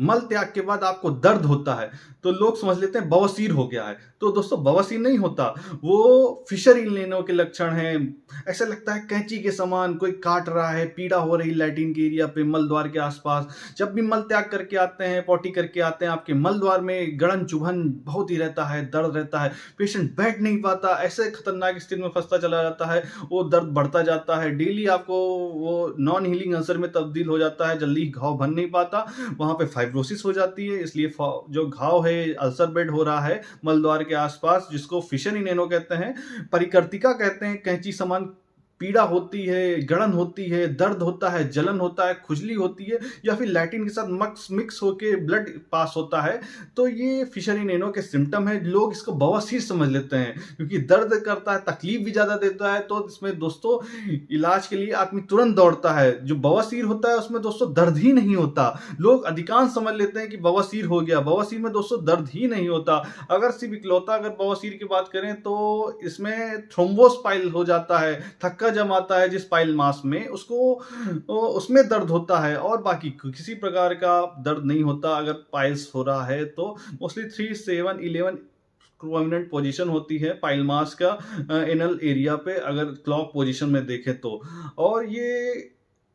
मल त्याग के बाद आपको दर्द होता है तो लोग समझ लेते हैं बवासीर हो गया है। तो दोस्तों बवासीर नहीं होता, वो फिशर इल्नेनो के लक्षण हैं। ऐसा लगता है कैंची के समान कोई काट रहा है, पीड़ा हो रही लैट्रिन के एरिया पे, मल द्वार के आसपास। जब भी मल त्याग करके आते हैं, पॉटी करके आते हैं, आपके मल द्वार में गड़न चुभन बहुत ही रहता है, दर्द रहता है, पेशेंट बैठ नहीं पाता, ऐसे खतरनाक स्थिति में फंसता चला जाता है, वो दर्द बढ़ता जाता है, डेली आपको वो नॉन हीलिंग अल्सर में तब्दील हो जाता है, जल्दी घाव भर नहीं पाता, वहां पे फाइब्रोसिस हो जाती है। इसलिए जो घाव है, अल्सर बेड हो रहा है मल द्वार के आसपास, जिसको फिशर इनेनो कहते हैं, परिकर्तिका कहते हैं, कैंची समान पीड़ा होती है, गड़न होती है, दर्द होता है, जलन होता है, खुजली होती है, या फिर लैटिन के साथ मिक्स होके ब्लड पास होता है, तो ये फिशर इनेनो के सिम्टम है। लोग इसको बवासीर समझ लेते हैं क्योंकि दर्द करता है, तकलीफ भी ज्यादा देता है, तो इसमें दोस्तों इलाज के लिए आदमी तुरंत दौड़ता है। जो बवासीर होता है उसमें दोस्तों दर्द ही नहीं होता। लोग अधिकांश समझ लेते हैं कि बवासीर हो गया, बवासीर में दोस्तों दर्द ही नहीं होता। अगर सिर्फ इकलौता अगर बवासीर की बात करें तो इसमें थ्रोम्बोस्पाइल हो जाता है, थक्का जमाता है जिस पाइल मास में, उसमें दर्द होता है, और बाकी किसी प्रकार का दर्द नहीं होता। अगर पाइल्स हो रहा है तो मोस्टली 3, 7, 11 प्रोमिनेंट पोजीशन होती है पाइल मास का एनल एरिया पे, अगर क्लॉक पोजीशन में देखें तो। और ये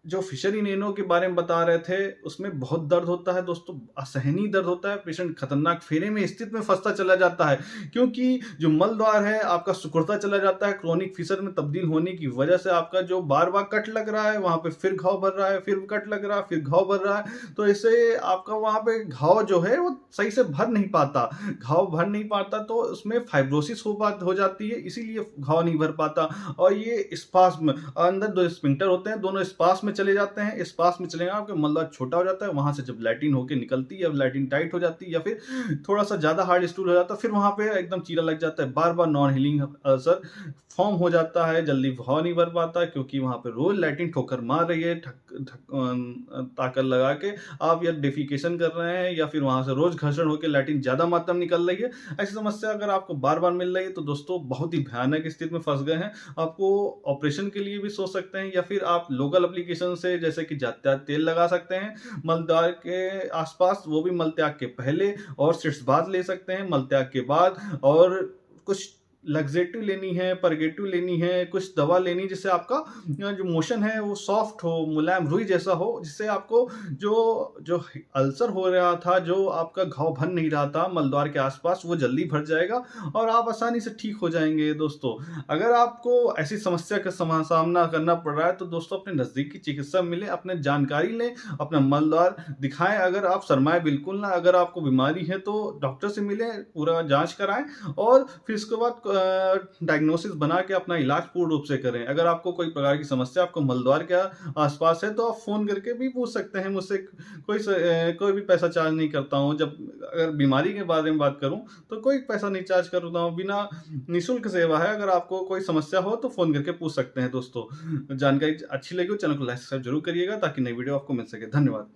जो फिशर इनेनो के बारे में बता रहे थे, उसमें बहुत दर्द होता है दोस्तों, असहनीय दर्द होता है, पेशेंट खतरनाक फेरे में स्थिति में फंसता चला जाता है, क्योंकि जो मल द्वार है आपका सिकुड़ता चला जाता है। क्रोनिक फिशर में तब्दील होने की वजह से आपका जो बार बार कट लग रहा है, वहां पे फिर घाव भर रहा है, फिर कट लग रहा है, फिर घाव भर रहा है, तो इससे आपका वहां पे घाव जो है वो सही से भर नहीं पाता। घाव भर नहीं पाता तो उसमें फाइब्रोसिस हो जाती है, इसीलिए घाव नहीं भर पाता। और ये स्पास्म, अंदर दो स्पिंक्टर होते हैं, दोनों स्पास्म में चले जाते हैं, स्पास्म में चलेगा आपका मलद्वार छोटा हो जाता है, वहां से जब लैटिन होके निकलती है, या लैटिन टाइट हो जाती है, या फिर थोड़ा सा ज्यादा हार्ड स्टूल हो जाता है, फिर वहां पे एकदम चीरा लग जाता है, बार बार नॉन हीलिंग अल्सर फॉर्म हो जाता है, जल्दी घाव नहीं भर पाता, क्योंकि वहां पे रोज लैटिन ठोकर मार रही है, ताकत लगा के आप या डेफिकेशन कर रहे हैं, या फिर वहां से रोज घर्षण होकर लैटिन ज्यादा मात्रा में निकल रही है। ऐसी समस्या अगर आपको बार बार मिल रही है तो दोस्तों बहुत ही भयानक स्थिति में फंस गए हैं। आपको ऑपरेशन के लिए भी सोच सकते हैं, या फिर आप लोकल एप्लीकेशन से जैसे कि जात्याग तेल लगा सकते हैं मलद्वार के आसपास, वो भी मल त्याग के पहले, और सिट्स बाद ले सकते हैं मल त्याग के बाद। और कुछ लग्जेटिव लेनी है, परगेटिव लेनी है, कुछ दवा लेनी जिससे आपका जो मोशन है वो सॉफ्ट हो, मुलायम रुई जैसा हो, जिससे आपको जो जो अल्सर हो रहा था, जो आपका घाव भर नहीं रहा था मलद्वार के आसपास, वो जल्दी भर जाएगा और आप आसानी से ठीक हो जाएंगे। दोस्तों अगर आपको ऐसी समस्या का सामना करना पड़ रहा है तो दोस्तों अपने नजदीकी चिकित्सा मिले, अपने जानकारी लें, अपना मलद्वार दिखाएं। अगर आप शर्माए बिल्कुल ना, अगर आपको बीमारी है तो डॉक्टर से मिले, पूरा जांच कराएं, और फिर इसके बाद डायग्नोसिस बना के अपना इलाज पूर्ण रूप से करें। अगर आपको कोई प्रकार की समस्या आपको मलद्वार के आसपास है तो आप फोन करके भी पूछ सकते हैं मुझसे, कोई भी पैसा चार्ज नहीं करता हूँ। जब अगर बीमारी के बारे में बात करूँ तो कोई पैसा नहीं चार्ज करता हूँ, बिना निःशुल्क सेवा है। अगर आपको कोई समस्या हो तो फोन करके पूछ सकते हैं। दोस्तों जानकारी अच्छी लगी हो चैनल को लाइक सब्सक्राइब जरूर करिएगा ताकि नई वीडियो आपको मिल सके। धन्यवाद।